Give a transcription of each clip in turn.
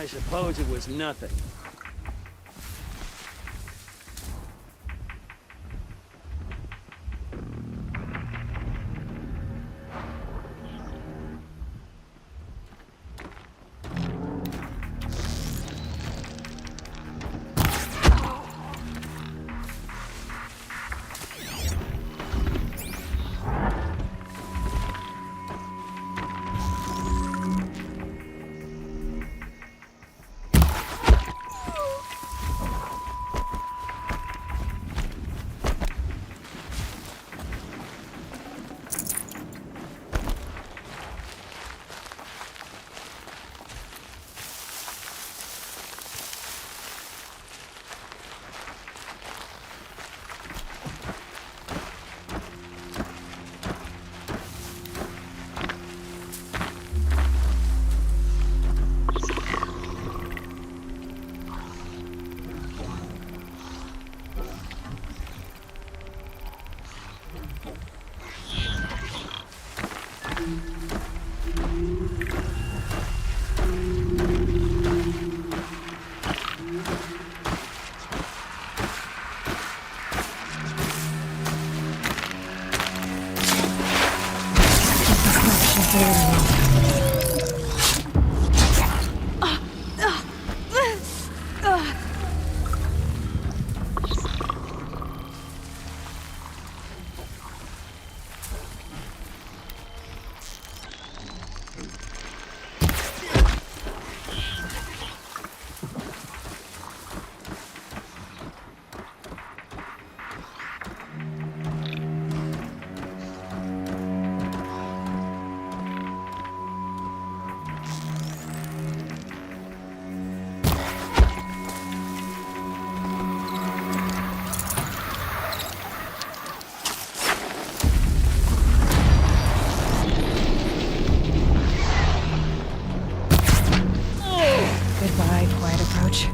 I suppose it was nothing. Goodbye, quiet approach.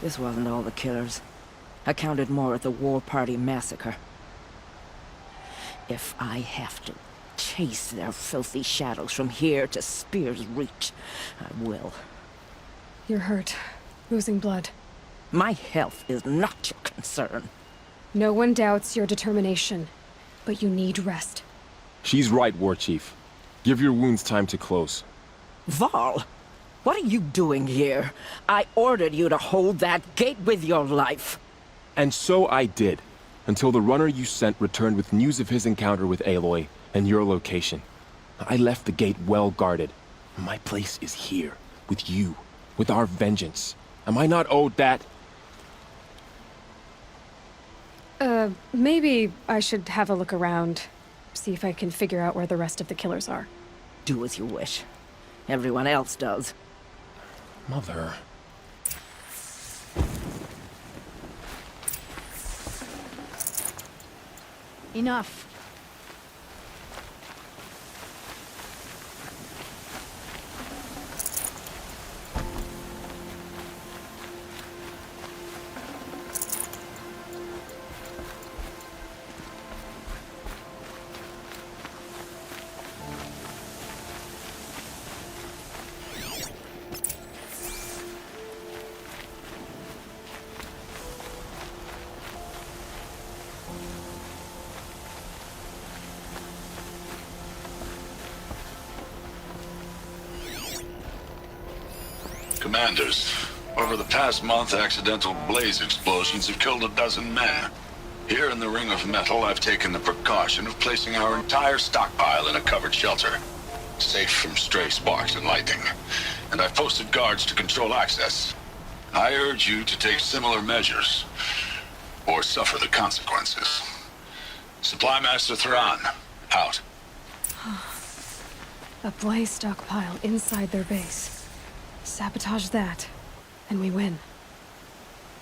This wasn't all the killers. I counted more at the War Party massacre. If I have to chase their filthy shadows from here to Spear's Reach, I will. You're hurt. Losing blood. My health is not your concern. No one doubts your determination, but you need rest. She's right, War Chief. Give your wounds time to close. Val, what are you doing here? I ordered you to hold that gate with your life. And so I did, until the runner you sent returned with news of his encounter with Aloy and your location. I left the gate well guarded. My place is here, with you, with our vengeance. Am I not owed that? Maybe I should have a look around. See if I can figure out where the rest of the killers are. Do as you wish. Everyone else does. Mother... Enough. Commanders, over the past month, accidental blaze explosions have killed 12 men. Here in the Ring of Metal, I've taken the precaution of placing our entire stockpile in a covered shelter, safe from stray sparks and lightning. And I've posted guards to control access. I urge you to take similar measures, or suffer the consequences. Supply Master Thran, out. A blaze stockpile inside their base. Sabotage that, and we win.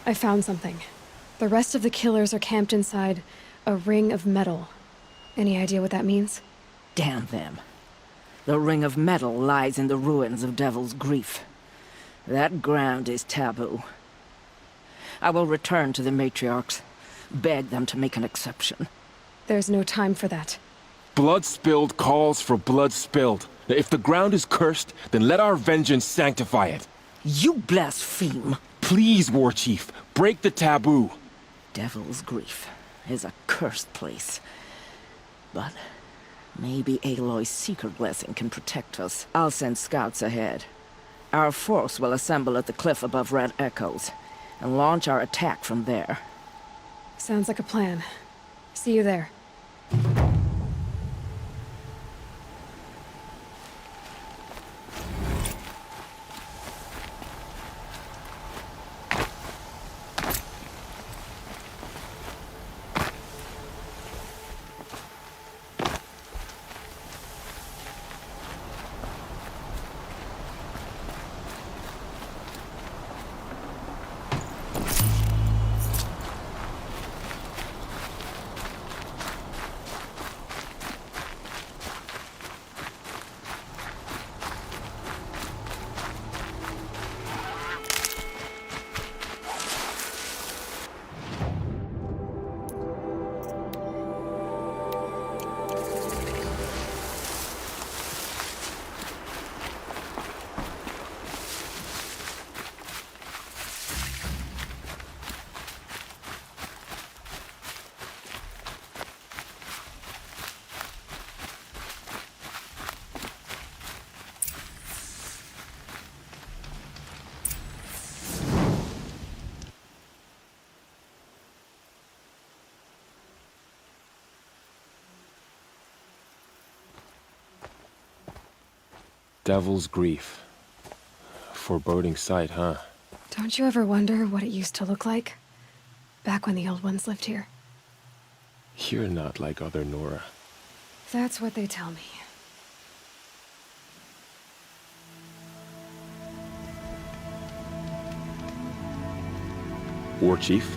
I found something. The rest of the killers are camped inside a ring of metal. Any idea what that means? Damn them. The Ring of Metal lies in the ruins of Devil's Grief. That ground is taboo. I will return to the matriarchs, beg them to make an exception. There's no time for that. Blood spilled calls for blood spilled. If the ground is cursed, then let our vengeance sanctify it. You blaspheme! Please, War Chief, break the taboo. Devil's Grief is a cursed place. But maybe Aloy's secret blessing can protect us. I'll send scouts ahead. Our force will assemble at the cliff above Red Echoes, and launch our attack from there. Sounds like a plan. See you there. Devil's Grief. Foreboding sight, huh? Don't you ever wonder what it used to look like? Back when the old ones lived here. You're not like other Nora. That's what they tell me. War Chief?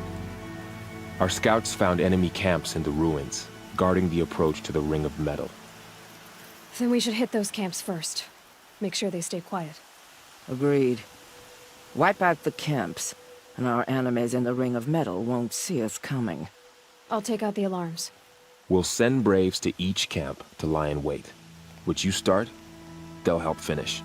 Our scouts found enemy camps in the ruins, guarding the approach to the Ring of Metal. Then we should hit those camps first. Make sure they stay quiet. Agreed. Wipe out the camps, and our enemies in the Ring of Metal won't see us coming. I'll take out the alarms. We'll send Braves to each camp to lie in wait. Which you start, they'll help finish.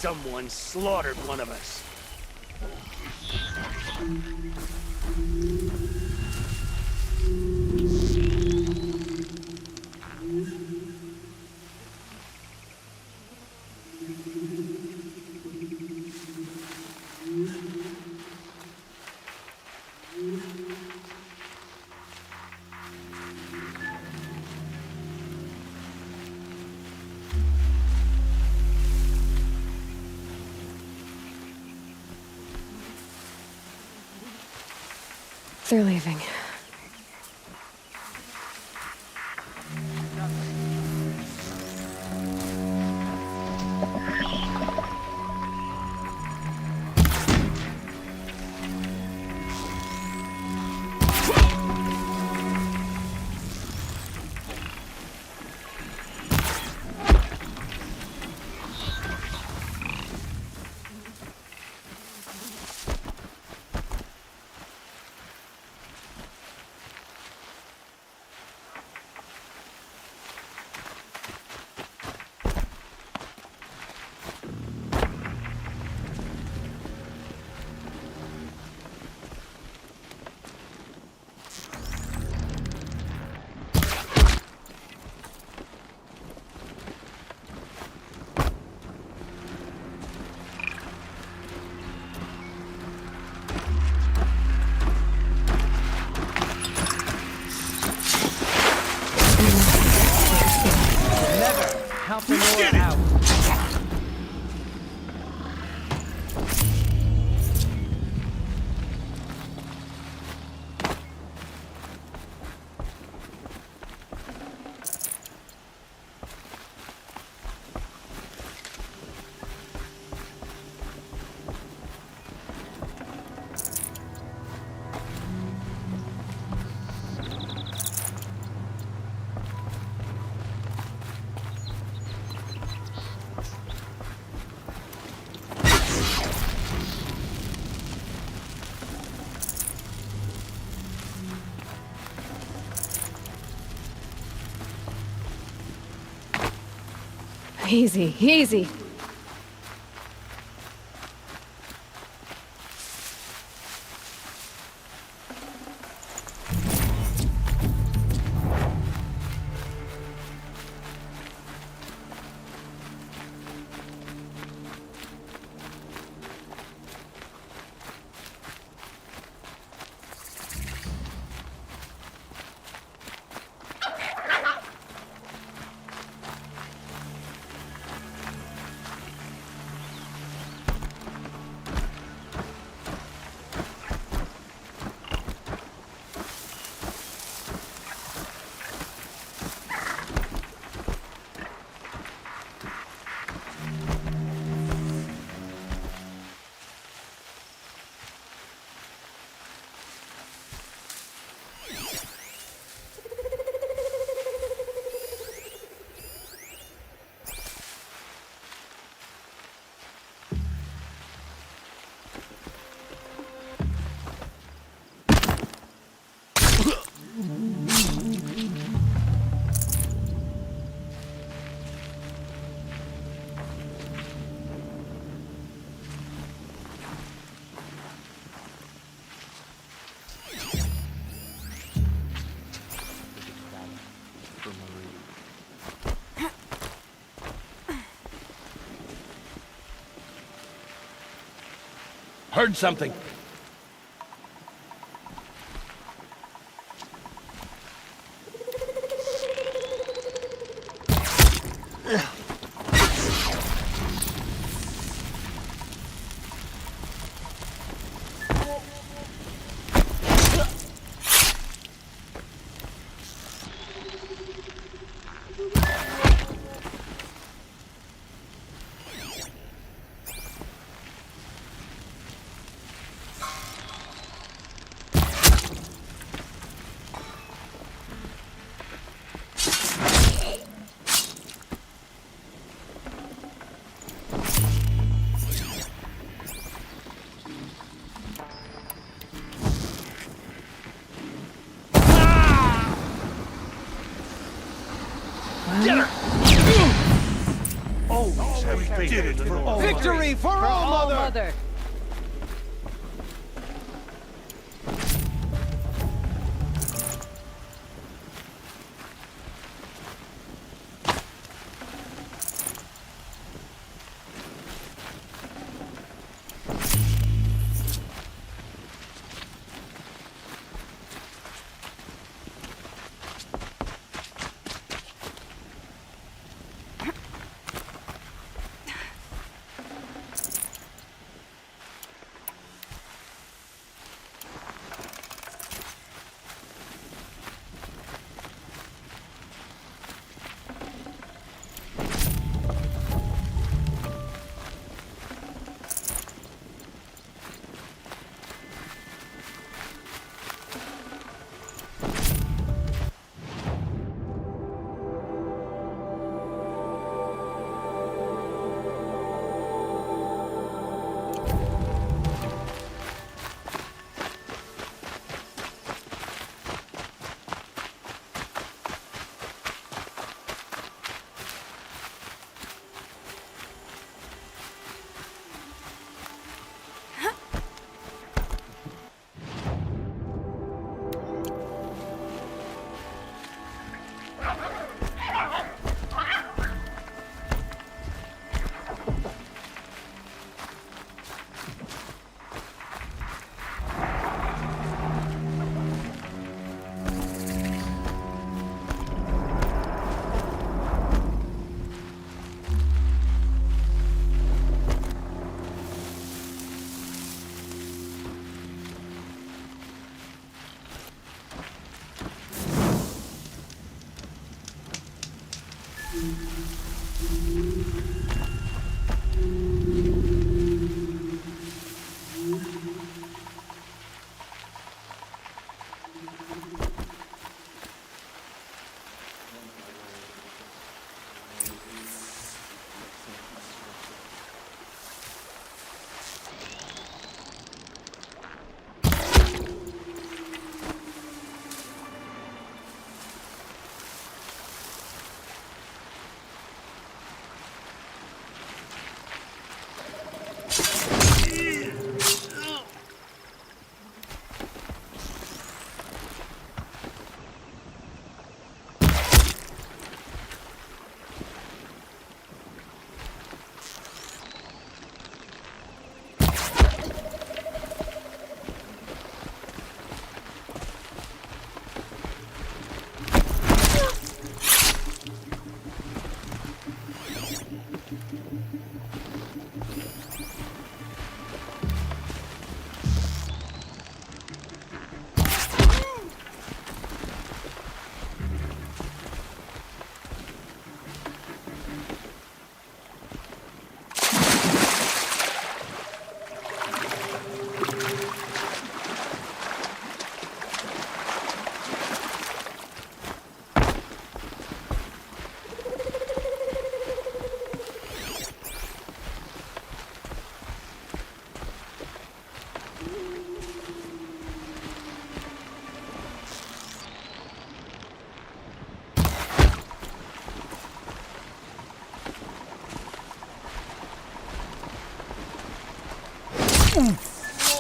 Someone slaughtered one of us. They're leaving. Help the nora out. Easy, easy. Heard something. Victory for All Mother!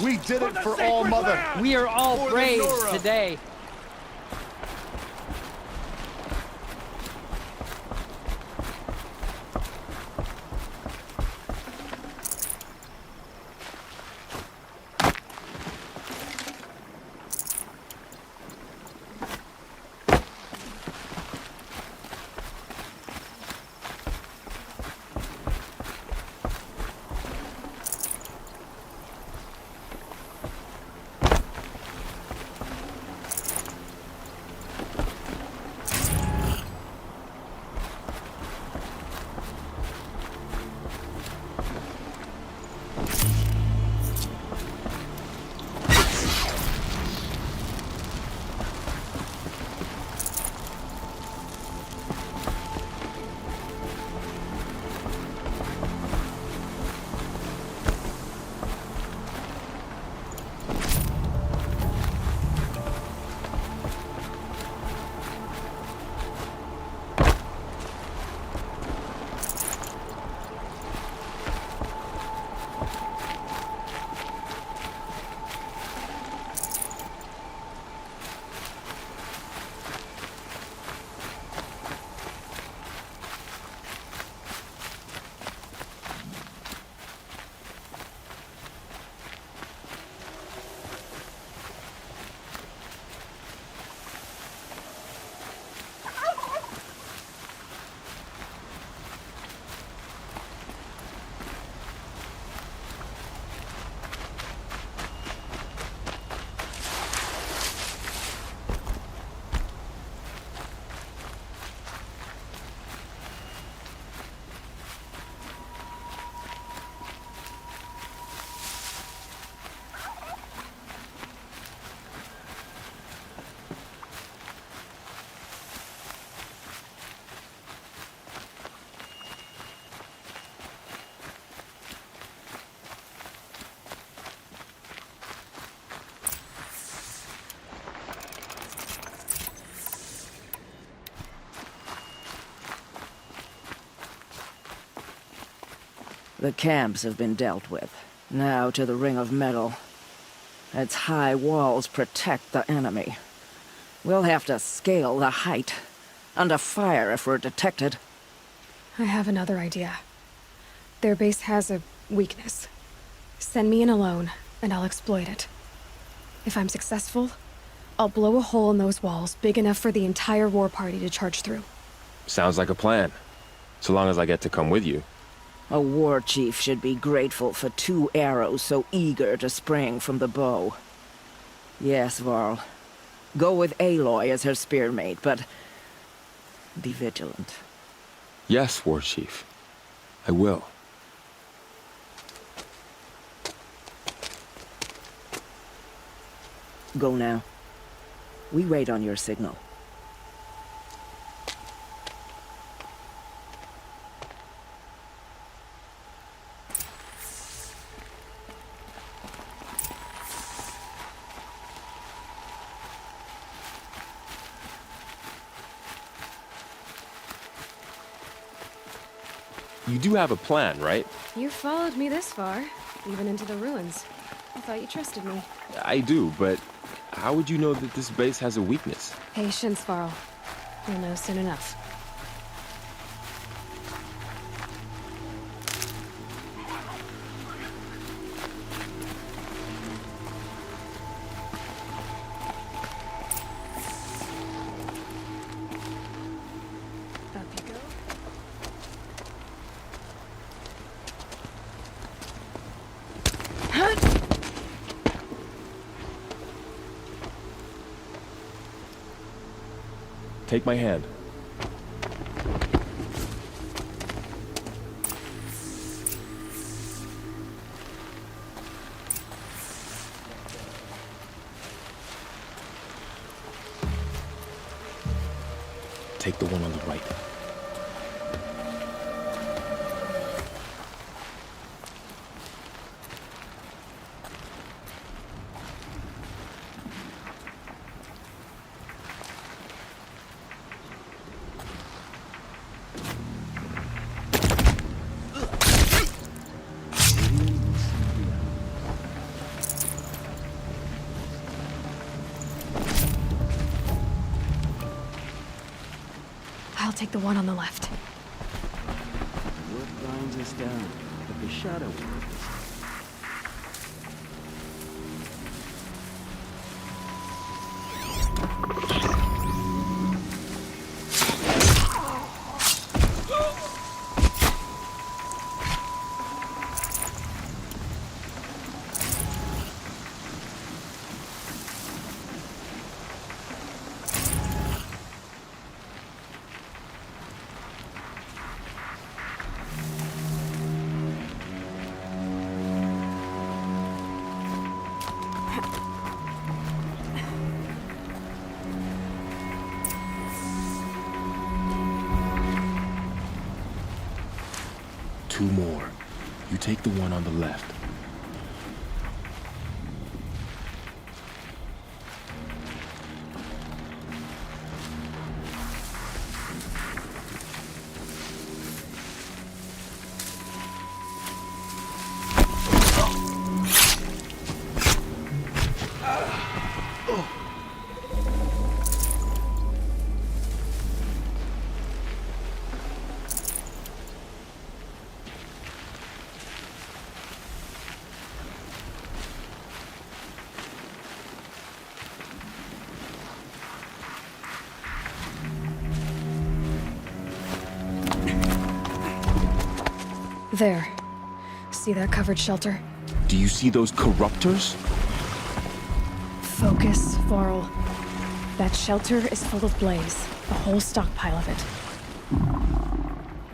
We did it for All Mother! We are all For the brave Nora. today. The camps have been dealt with. Now to the ring of metal. Its high walls protect the enemy. We'll have to scale the height. Under fire if we're detected. I have another idea. Their base has a weakness. Send me in alone, and I'll exploit it. If I'm successful, I'll blow a hole in those walls big enough for the entire war party to charge through. Sounds like a plan. So long as I get to come with you. A war chief should be grateful for 2 arrows so eager to spring from the bow. Yes, Varl. Go with Aloy as her spearmate, but be vigilant. Yes, War Chief. I will. Go now. We wait on your signal. You do have a plan, right? You followed me this far, even into the ruins. I thought you trusted me. I do, but how would you know that this base has a weakness? Patience, Varl. You'll know soon enough. Up you go. Take my hand. Take the one on the right. I'll take the one on the left. What binds us down? But the shadow world is Two more. You take the one on the left. There. See that covered shelter? Do you see those corruptors? Focus, Varl. That shelter is full of blaze, a whole stockpile of it.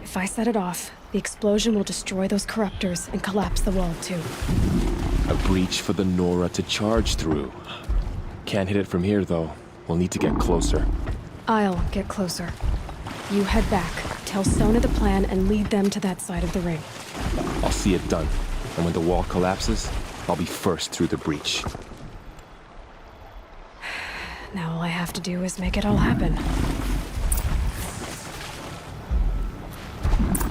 If I set it off, the explosion will destroy those corruptors and collapse the wall too. A breach for the Nora to charge through. Can't hit it from here, though. We'll need to get closer. I'll get closer. You head back, tell Sona the plan, and lead them to that side of the ring. I'll see it done. And when the wall collapses, I'll be first through the breach. Now all I have to do is make it all happen.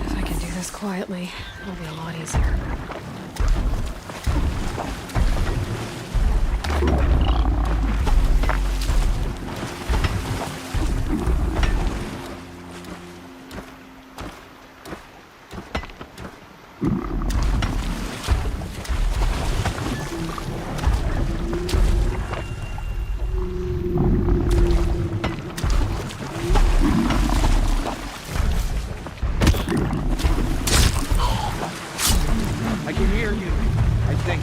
If I can do this quietly. It'll be a lot easier. I can hear you, I think.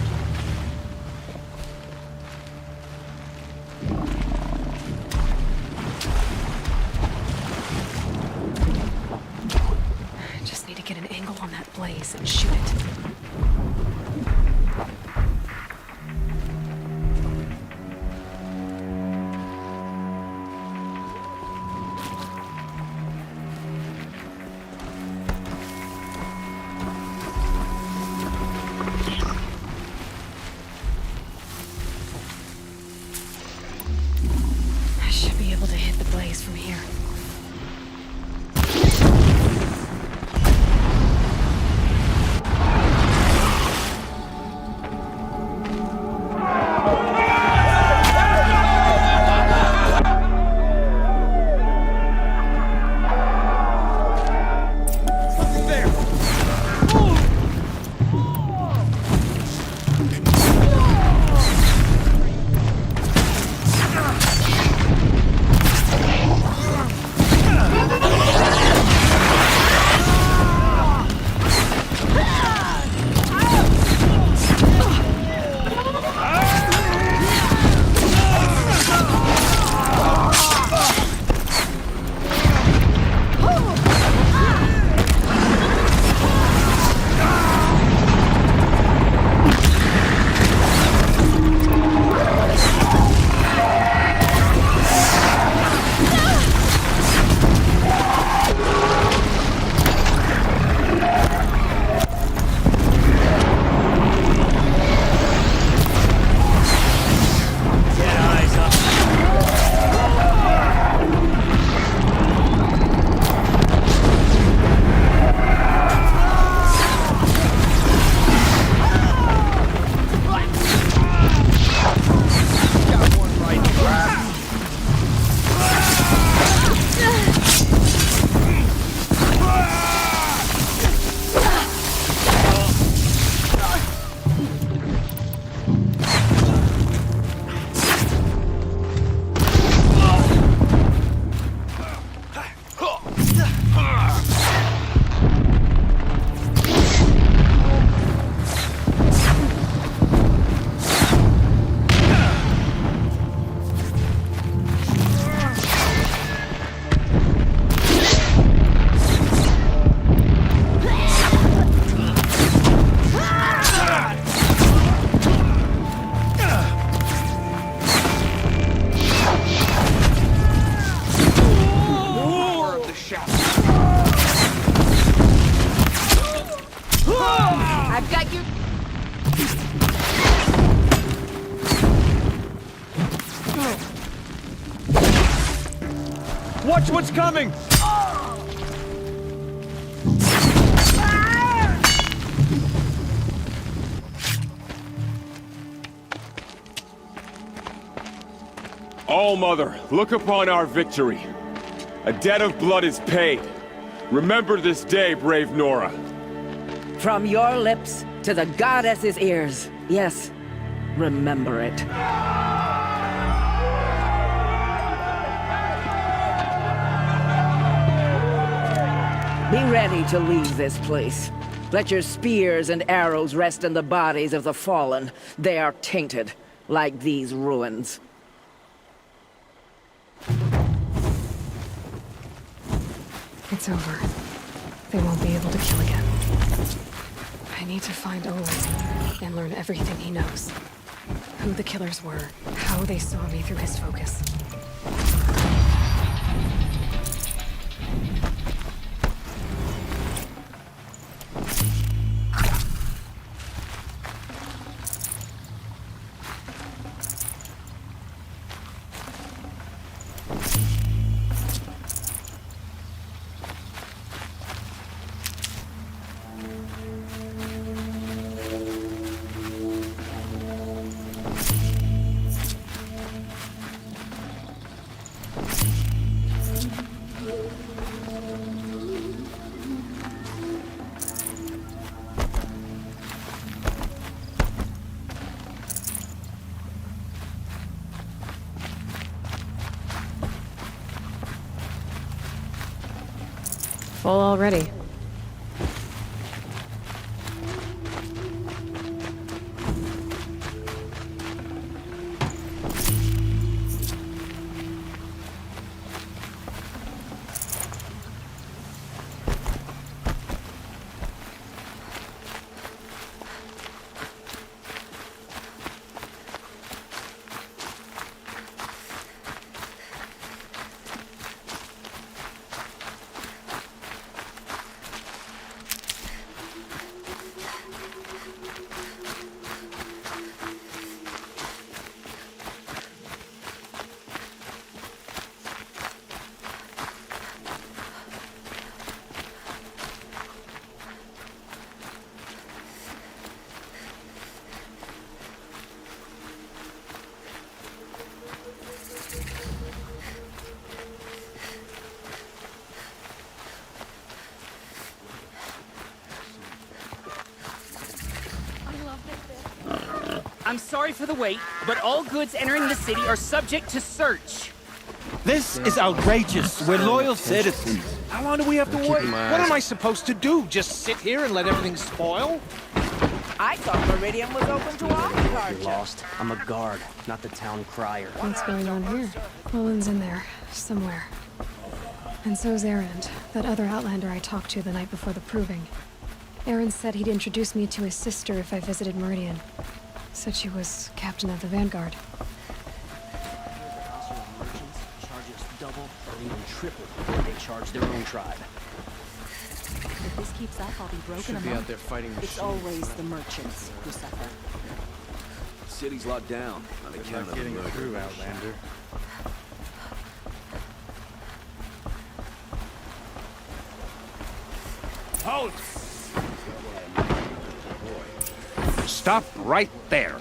I just need to get an angle on that blaze and shoot it. I should be able to hit the blaze from here. I've got you. Watch what's coming! All Mother, look upon our victory. A debt of blood is paid. Remember this day, brave Nora. From your lips to the goddess's ears. Yes, remember it. Be ready to leave this place. Let your spears and arrows rest in the bodies of the fallen. They are tainted, like these ruins. It's over. They won't be able to kill again. I need to find Olin and learn everything he knows. Who the killers were, how they saw me through his focus. Full already. I'm sorry for the wait, but all goods entering the city are subject to search. This is outrageous. We're loyal citizens. How long do we have to wait? What am I supposed to do? Just sit here and let everything spoil? I thought Meridian was open to all You're charges. lost. I'm a guard, not the town crier. What's going on here? Olin's in there, somewhere. And so's Erend, that other Outlander I talked to the night before the proving. Erend said he'd introduce me to his sister if I visited Meridian. Said she was captain of the Vanguard. Merchants charge us double or even triple what they charge their own tribe. If this keeps up, I'll be broken Should be out there fighting It's machines. always the merchants who suffer. City's locked down on account of the murder. through, Outlander. Halt! Stop right there.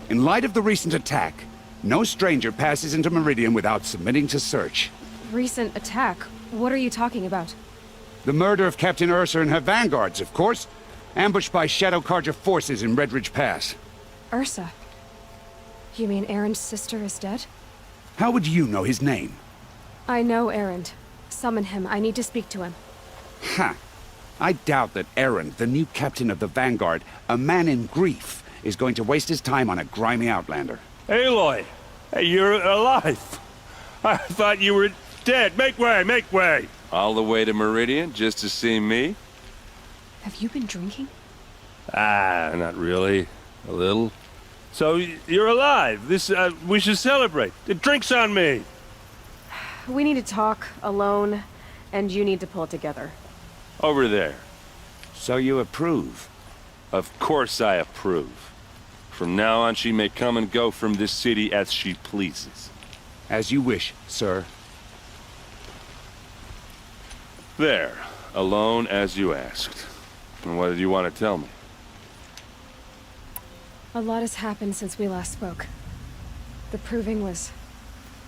In light of the recent attack, no stranger passes into Meridian without submitting to search. Recent attack? What are you talking about? The murder of Captain Ursa and her vanguards, of course. Ambushed by Shadow Carja forces in Redridge Pass. Ursa? You mean Erend's sister is dead? How would you know his name? I know Erend. Summon him. I need to speak to him. Ha! I doubt that Erend, the new captain of the Vanguard, a man in grief, is going to waste his time on a grimy outlander. Aloy! Hey, you're alive! I thought you were dead. Make way, make way! All the way to Meridian just to see me? Have you been drinking? Ah, not really. A little. So, you're alive. This, we should celebrate. The drink's on me! We need to talk, alone, and you need to pull it together. Over there. So you approve? Of course I approve. From now on, she may come and go from this city as she pleases. As you wish, sir. There. Alone as you asked. And what did you want to tell me? A lot has happened since we last spoke. The Proving was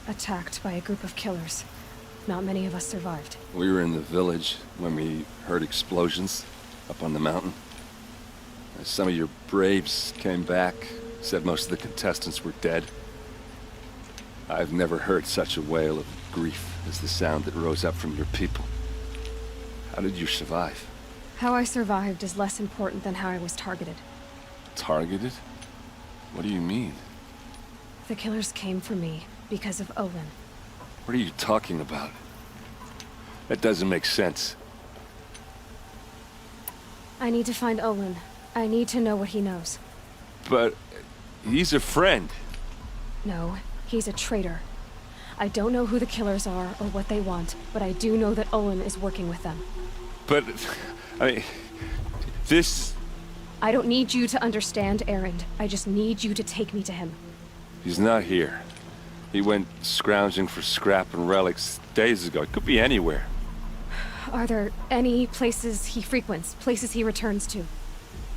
attacked by a group of killers. Not many of us survived. We were in the village when we heard explosions up on the mountain. Some of your braves came back, said most of the contestants were dead. I've never heard such a wail of grief as the sound that rose up from your people. How did you survive? How I survived is less important than how I was targeted. Targeted? What do you mean? The killers came for me because of Olin. What are you talking about? That doesn't make sense. I need to find Olin. I need to know what he knows. But he's a friend. No, he's a traitor. I don't know who the killers are or what they want, but I do know that Olin is working with them. But, I mean, this... I don't need you to understand Erend. I just need you to take me to him. He's not here. He went scrounging for scrap and relics days ago. It could be anywhere. Are there any places he frequents, places he returns to?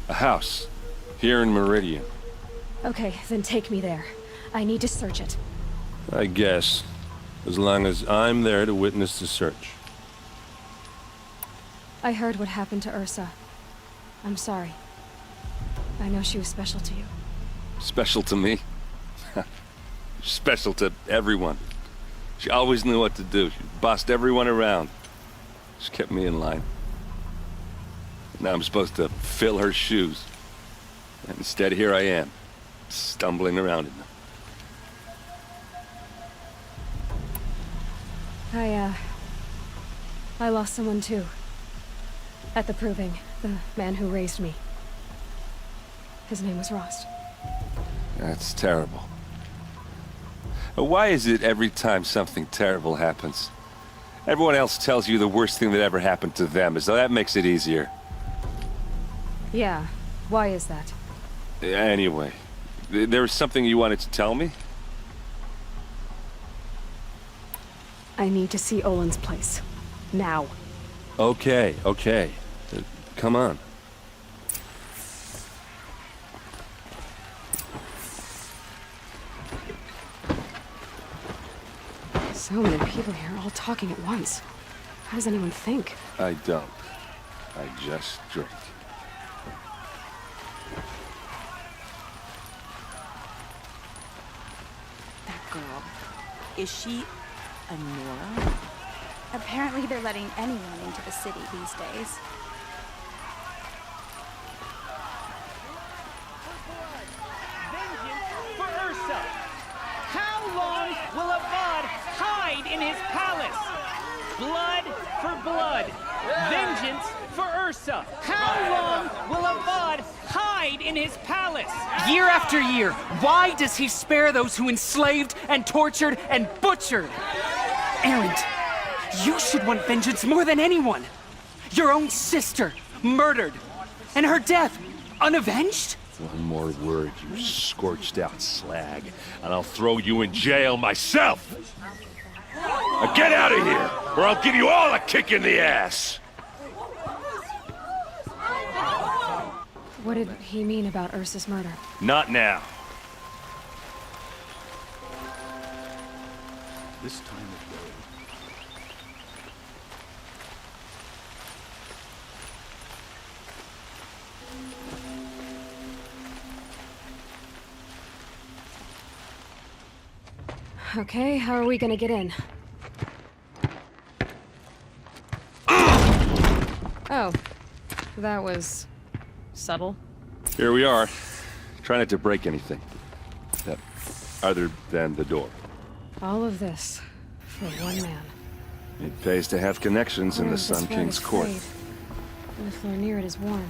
A house. Here in Meridian. Okay, then take me there. I need to search it. I guess. As long as I'm there to witness the search. I heard what happened to Ursa. I'm sorry. I know she was special to you. Special to me? Special to everyone. She always knew what to do. She bossed everyone around. She kept me in line. Now I'm supposed to fill her shoes. And instead, here I am, stumbling around in them. I lost someone too. At the proving, the man who raised me. His name was Rost. That's terrible. Why is it every time something terrible happens, everyone else tells you the worst thing that ever happened to them, as though that makes it easier? Yeah, why is that? Anyway, there was something you wanted to tell me? I need to see Olin's place. Now. Okay. Come on. So many people here, all talking at once. How does anyone think? I don't. I just drink. That girl. Is she a Nora? Apparently they're letting anyone into the city these days. Vengeance for Ursa! How long will Avad hide in his palace? Blood for blood. Vengeance for Ursa. How long will Avad hide in his palace? Year after year, why does he spare those who enslaved and tortured and butchered? Erend, you should want vengeance more than anyone. Your own sister, murdered, and her death, unavenged? One more word, you scorched out slag, and I'll throw you in jail myself! Now get out of here, or I'll give you all a kick in the ass! What did he mean about Ursa's murder? Not now. This time of Okay, how are we gonna get in? Oh, that was subtle. Here we are. Try not to break anything. Other than the door. All of this for one man. It pays to have connections in the Sun King's court. And the floor near it is warm.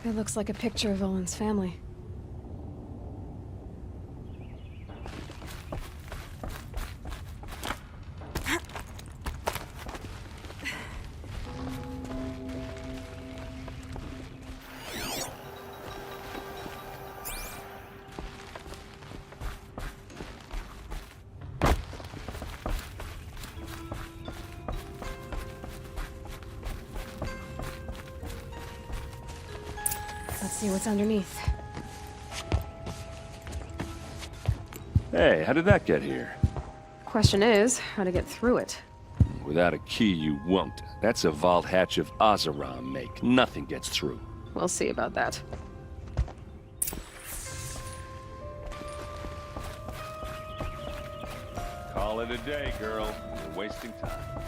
It looks like a picture of Olin's family. Let's see what's underneath. Hey, how did that get here? Question is, how to get through it. Without a key, you won't. That's a vault hatch of Oseram make. Nothing gets through. We'll see about that. Call it a day, girl. You're wasting time.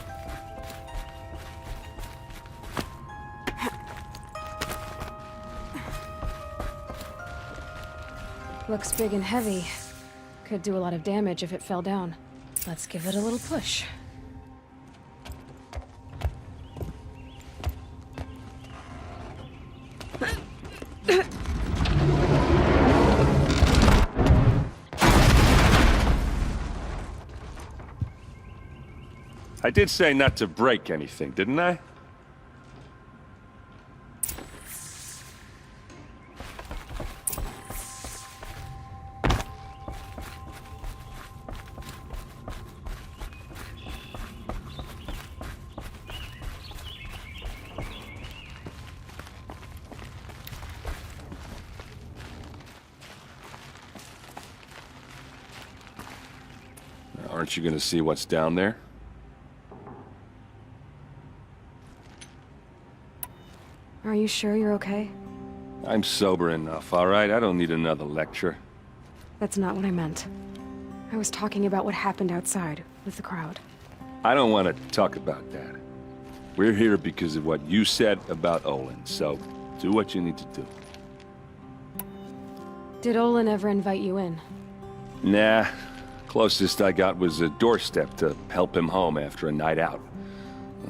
Looks big and heavy. Could do a lot of damage if it fell down. Let's give it a little push. I did say not to break anything, didn't I? Aren't you gonna see what's down there? Are you sure you're okay? I'm sober enough, all right? I don't need another lecture. That's not what I meant. I was talking about what happened outside with the crowd. I don't want to talk about that. We're here because of what you said about Olin, so do what you need to do. Did Olin ever invite you in? Nah. Closest I got was a doorstep to help him home after a night out.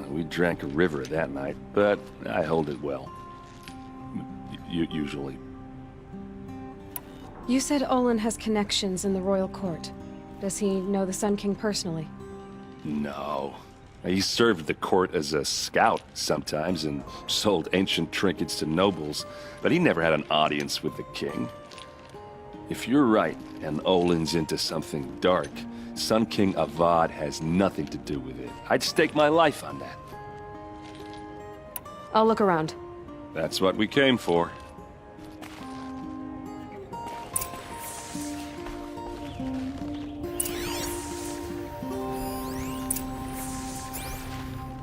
We drank a river that night, but I hold it well. Usually. You said Olin has connections in the royal court. Does he know the Sun King personally? No. He served the court as a scout sometimes and sold ancient trinkets to nobles, but he never had an audience with the king. If you're right, and Olin's into something dark, Sun King Avad has nothing to do with it. I'd stake my life on that. I'll look around. That's what we came for.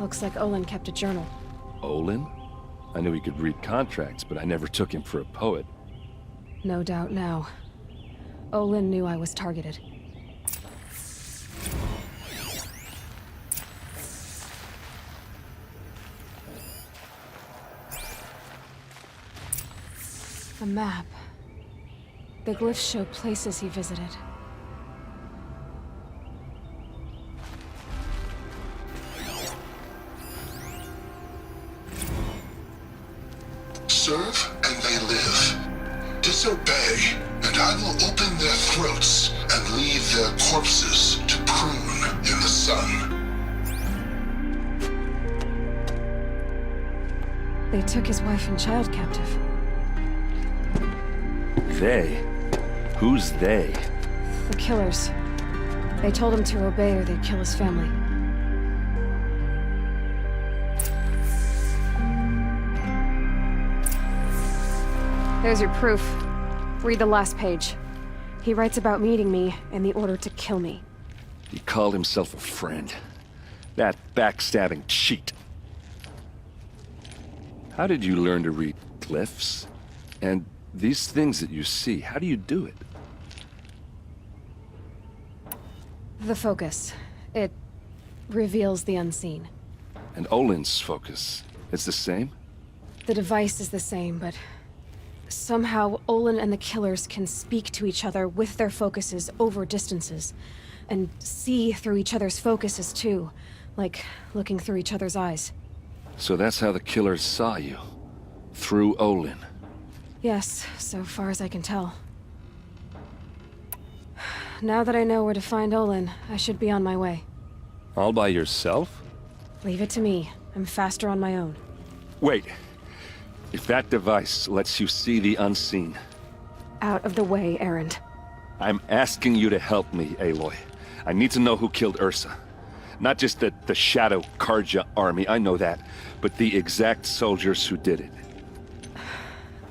Looks like Olin kept a journal. Olin? I knew he could read contracts, but I never took him for a poet. No doubt now. Olin knew I was targeted. A map. The glyphs show places he visited. Serve and they live. Disobey, and I will open their throats and leave their corpses to prune in the sun. They took his wife and child captive. They? Who's they? The killers. They told him to obey or they'd kill his family. There's your proof. Read the last page. He writes about meeting me and the order to kill me. He called himself a friend. That backstabbing cheat. How did you learn to read glyphs? And these things that you see, how do you do it? The focus. It reveals the unseen. And Olin's focus, it's the same? The device is the same, but somehow Olin and the killers can speak to each other with their focuses over distances. And see through each other's focuses too. Like looking through each other's eyes. So that's how the killers saw you. Through Olin. Yes, so far as I can tell. Now that I know where to find Olin, I should be on my way. All by yourself? Leave it to me. I'm faster on my own. Wait. If that device lets you see the unseen... Out of the way, errand. I'm asking you to help me, Aloy. I need to know who killed Ursa. Not just the Shadow Karja army, I know that, but the exact soldiers who did it.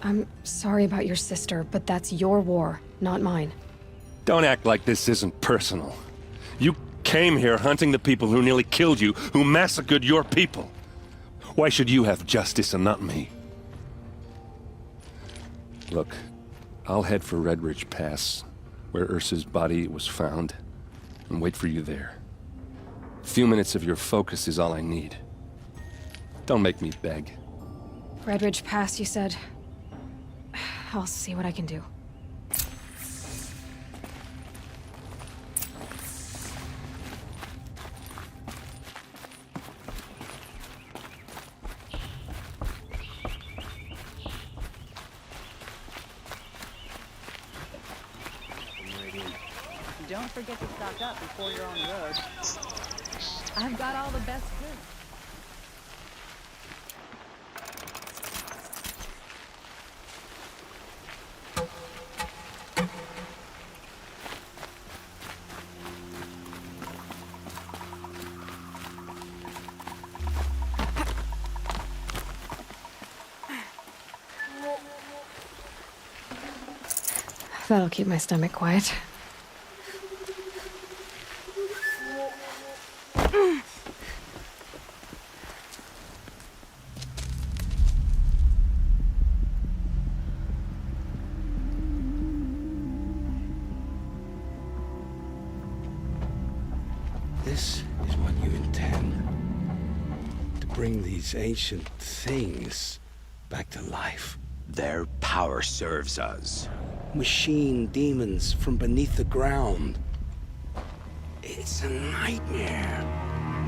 I'm sorry about your sister, but that's your war, not mine. Don't act like this isn't personal. You came here hunting the people who nearly killed you, who massacred your people. Why should you have justice and not me? Look, I'll head for Red Ridge Pass, where Ursa's body was found, and wait for you there. A few minutes of your focus is all I need. Don't make me beg. Red Ridge Pass, you said? I'll see what I can do. Don't forget to stock up before you're on the road. I've got all the best goods. That'll keep my stomach quiet. bring these ancient things back to life? Their power serves us. Machine demons from beneath the ground. It's a nightmare.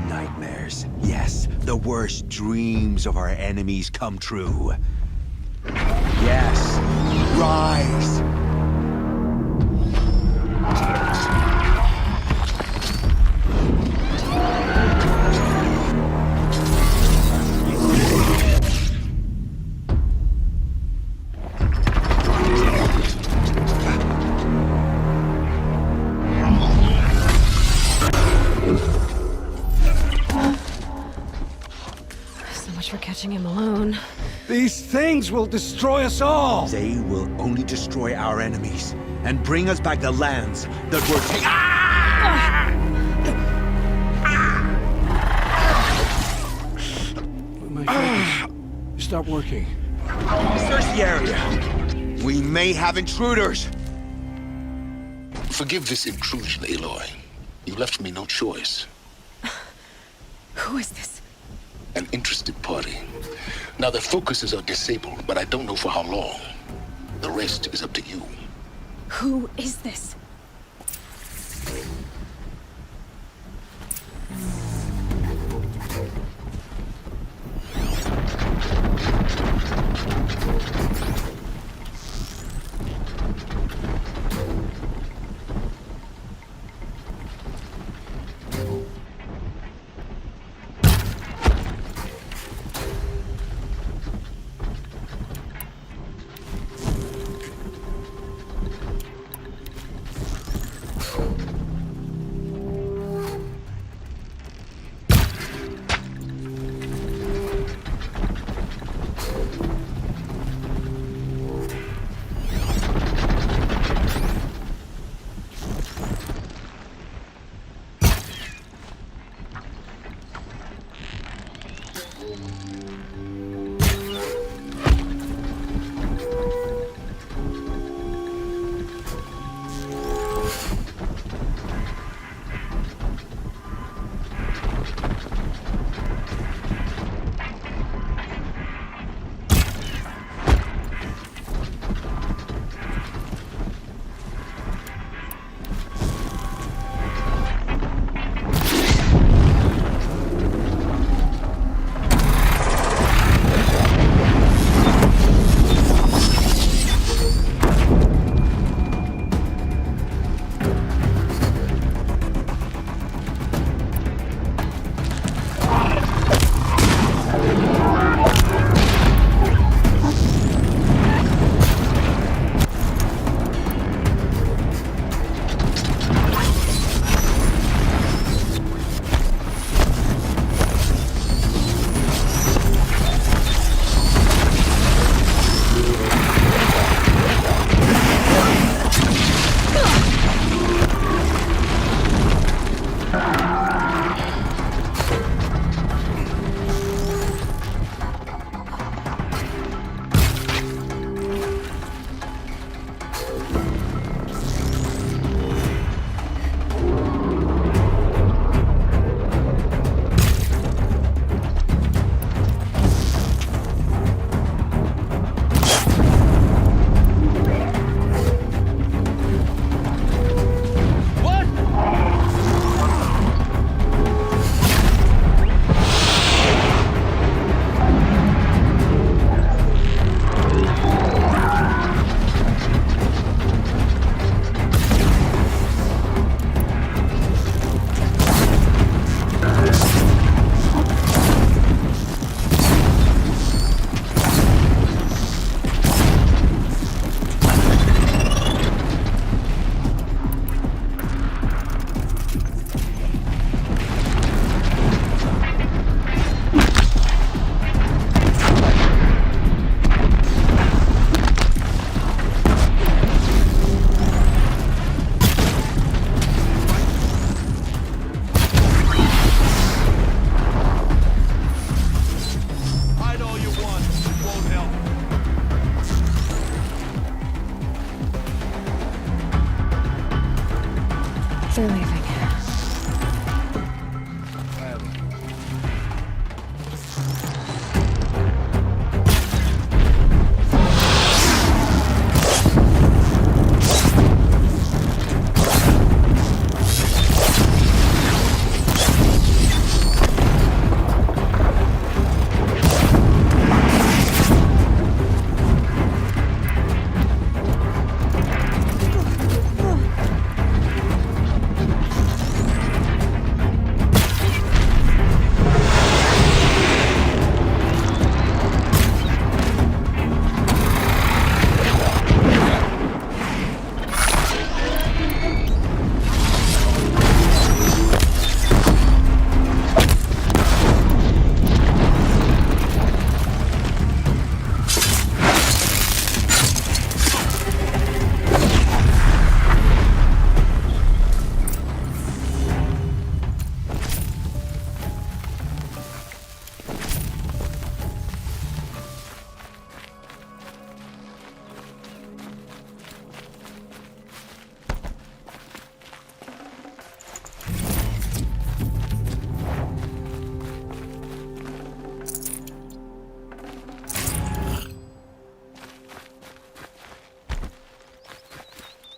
Nightmares. Yes, the worst dreams of our enemies come true. Yes, rise! So much for catching him alone. These things will destroy us all! They will only destroy our enemies and bring us back the lands that were taken. My focus. Stop working. Search the area. We may have intruders. Forgive this intrusion, Aloy. You left me no choice. Who is this? An interested party. Now, their focuses are disabled, but I don't know for how long. The rest is up to you. Who is this?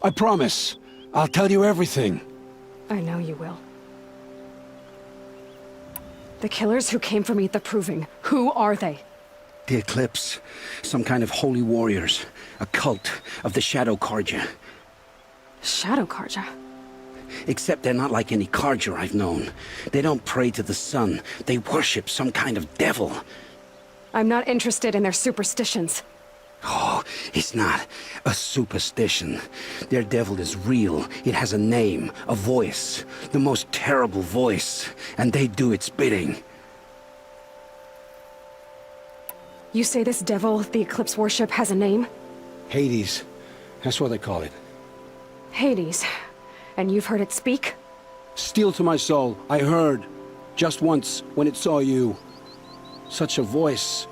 I promise. I'll tell you everything. I know you will. The killers who came for me at the Proving, who are they? The Eclipse. Some kind of holy warriors. A cult of the Shadow Carja. Shadow Carja? Except they're not like any Carja I've known. They don't pray to the sun. They worship some kind of devil. I'm not interested in their superstitions. Oh, it's not a superstition. Their devil is real. It has a name, a voice. The most terrible voice. And they do its bidding. You say this devil the Eclipse worship has a name? Hades. That's what they call it. Hades. And you've heard it speak? Steel to my soul, I heard. Just once, when it saw you. Such a voice.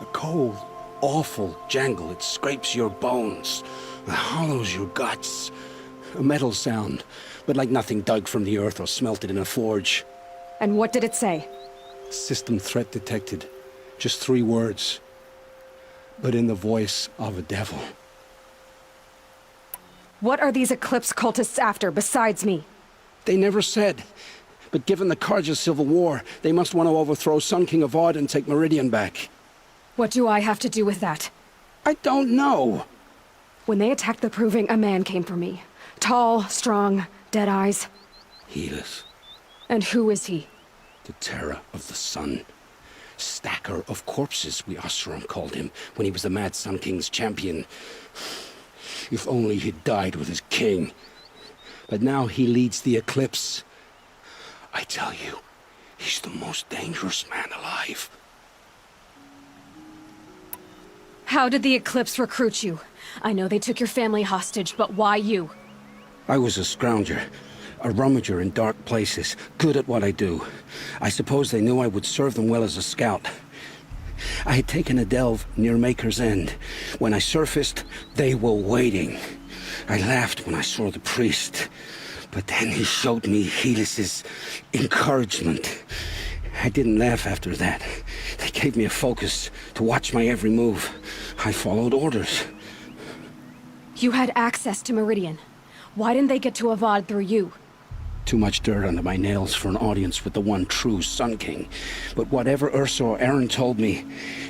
A cold, awful jangle. It scrapes your bones. It hollows your guts. A metal sound, but like nothing dug from the earth or smelted in a forge. And what did it say? System threat detected. Just 3 words. But in the voice of a devil. What are these Eclipse cultists after, besides me? They never said. But given the Carja civil war, they must want to overthrow Sun King of Odd and take Meridian back. What do I have to do with that? I don't know. When they attacked the Proving, a man came for me. Tall, strong, dead eyes. Helis. And who is he? The terror of the sun. Stacker of corpses, we Oseram called him, when he was the Mad Sun King's champion. If only he'd died with his king. But now he leads the Eclipse. I tell you, he's the most dangerous man alive. How did the Eclipse recruit you? I know they took your family hostage, but why you? I was a scrounger. A rummager in dark places, good at what I do. I suppose they knew I would serve them well as a scout. I had taken a delve near Maker's End. When I surfaced, they were waiting. I laughed when I saw the priest. But then he showed me Helis's encouragement. I didn't laugh after that. They gave me a focus to watch my every move. I followed orders. You had access to Meridian. Why didn't they get to Avad through you? Too much dirt under my nails for an audience with the one true Sun King. But whatever Ursa or Aaron told me,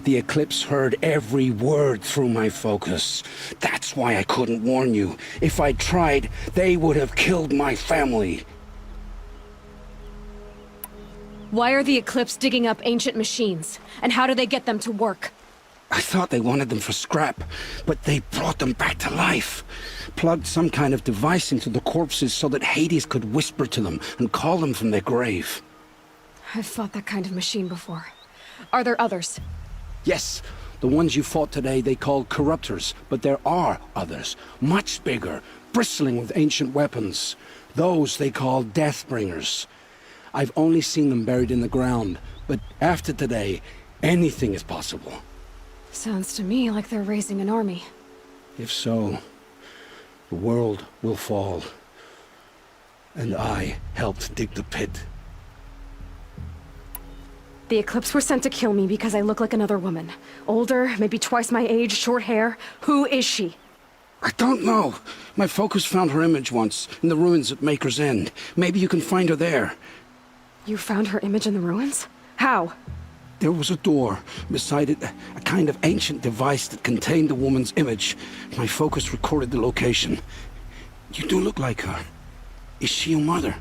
the Eclipse heard every word through my focus. That's why I couldn't warn you. If I'd tried, they would have killed my family. Why are the Eclipse digging up ancient machines? And how do they get them to work? I thought they wanted them for scrap, but they brought them back to life. Plugged some kind of device into the corpses so that Hades could whisper to them and call them from their grave. I've fought that kind of machine before. Are there others? Yes, the ones you fought today they called corruptors, but there are others, much bigger, bristling with ancient weapons. Those they call Deathbringers. I've only seen them buried in the ground, but after today, anything is possible. Sounds to me like they're raising an army. If so, the world will fall. And I helped dig the pit. The Eclipse were sent to kill me because I look like another woman. Older, maybe twice my age, short hair. Who is she? I don't know. My focus found her image once, in the ruins at Maker's End. Maybe you can find her there. You found her image in the ruins? How? There was a door. Beside it, a kind of ancient device that contained the woman's image. My focus recorded the location. You do look like her. Is she your mother?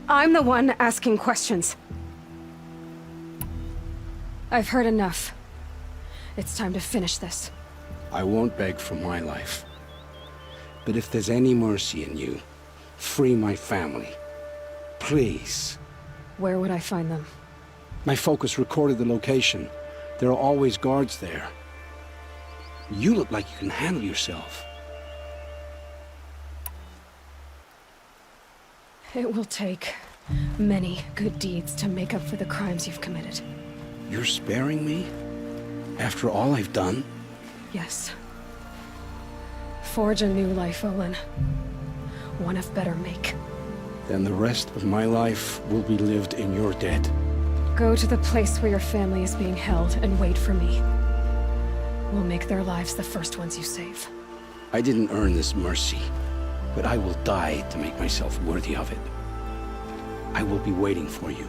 I'm the one asking questions. I've heard enough. It's time to finish this. I won't beg for my life. But if there's any mercy in you, free my family. Please. Where would I find them? My focus recorded the location. There are always guards there. You look like you can handle yourself. It will take many good deeds to make up for the crimes you've committed. You're sparing me? After all I've done? Yes. Forge a new life, Olin. One of better make. Then the rest of my life will be lived in your debt. Go to the place where your family is being held and wait for me. We'll make their lives the first ones you save. I didn't earn this mercy, but I will die to make myself worthy of it. I will be waiting for you.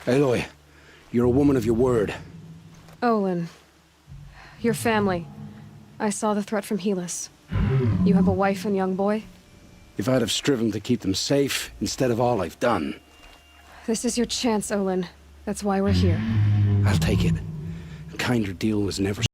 Aloy, you're a woman of your word. Olin. Your family. I saw the threat from Helis. You have a wife and young boy? If I'd have striven to keep them safe instead of all I've done. This is your chance, Olin. That's why we're here. I'll take it. A kinder deal was never